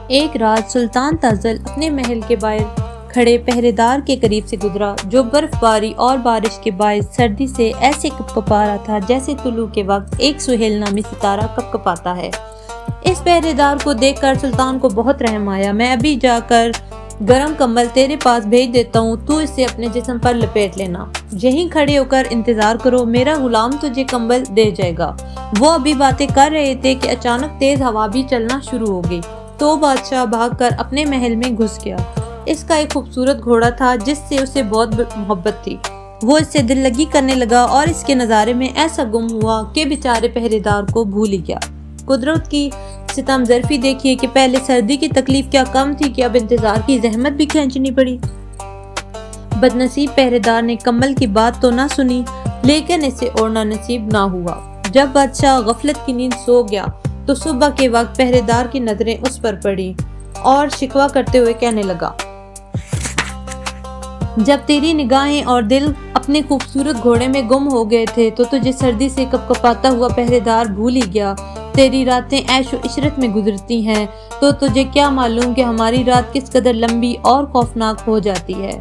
ایک رات سلطان تازل اپنے محل کے باہر کھڑے پہرے دار کے قریب سے گزرا، جو برف باری اور بارش کے باعث سردی سے ایسے کپکپا رہا تھا جیسے طلوع کے وقت ایک سہیل نامی ستارہ کپکپاتا ہے۔ اس پہرے دار کو دیکھ کر سلطان کو بہت رحم آیا۔ میں ابھی جا کر گرم کمبل تیرے پاس بھیج دیتا ہوں، تو اسے اپنے جسم پر لپیٹ لینا، یہیں کھڑے ہو کر انتظار کرو، میرا غلام تجھے کمبل دے جائے گا۔ وہ ابھی باتیں کر رہے تھے کہ اچانک تیز ہوا بھی چلنا شروع ہو گئی، تو بادشاہ بھاگ کر اپنے محل میں گھس گیا۔ اس کا ایک خوبصورت گھوڑا تھا جس سے اسے بہت محبت تھی۔ وہ اس سے دل لگی کرنے لگا اور اس کے نظارے میں ایسا گم ہوا کہ بیچارے پہرے دار کو بھول ہی گیا۔ قدرت کی ستم ظرفی دیکھیے کہ پہلے سردی کی تکلیف کیا کم تھی کہ اب انتظار کی زحمت بھی کھینچنی پڑی۔ بدنصیب پہرے دار نے کمبل کی بات تو نہ سنی، لیکن اسے اوڑھنا نصیب نہ ہوا۔ جب بادشاہ غفلت کی نیند سو گیا تو صبح کے وقت پہرے دار کی نظریں اس پر پڑی اور شکوہ کرتے ہوئے کہنے لگا، جب تیری نگاہیں اور دل اپنے خوبصورت گھوڑے میں گم ہو گئے تھے تو تجھے سردی سے کپکپاتا ہوا پہرے دار بھول ہی گیا۔ تیری راتیں عیش و عشرت میں گزرتی ہیں تو تجھے کیا معلوم کہ ہماری رات کس قدر لمبی اور خوفناک ہو جاتی ہے۔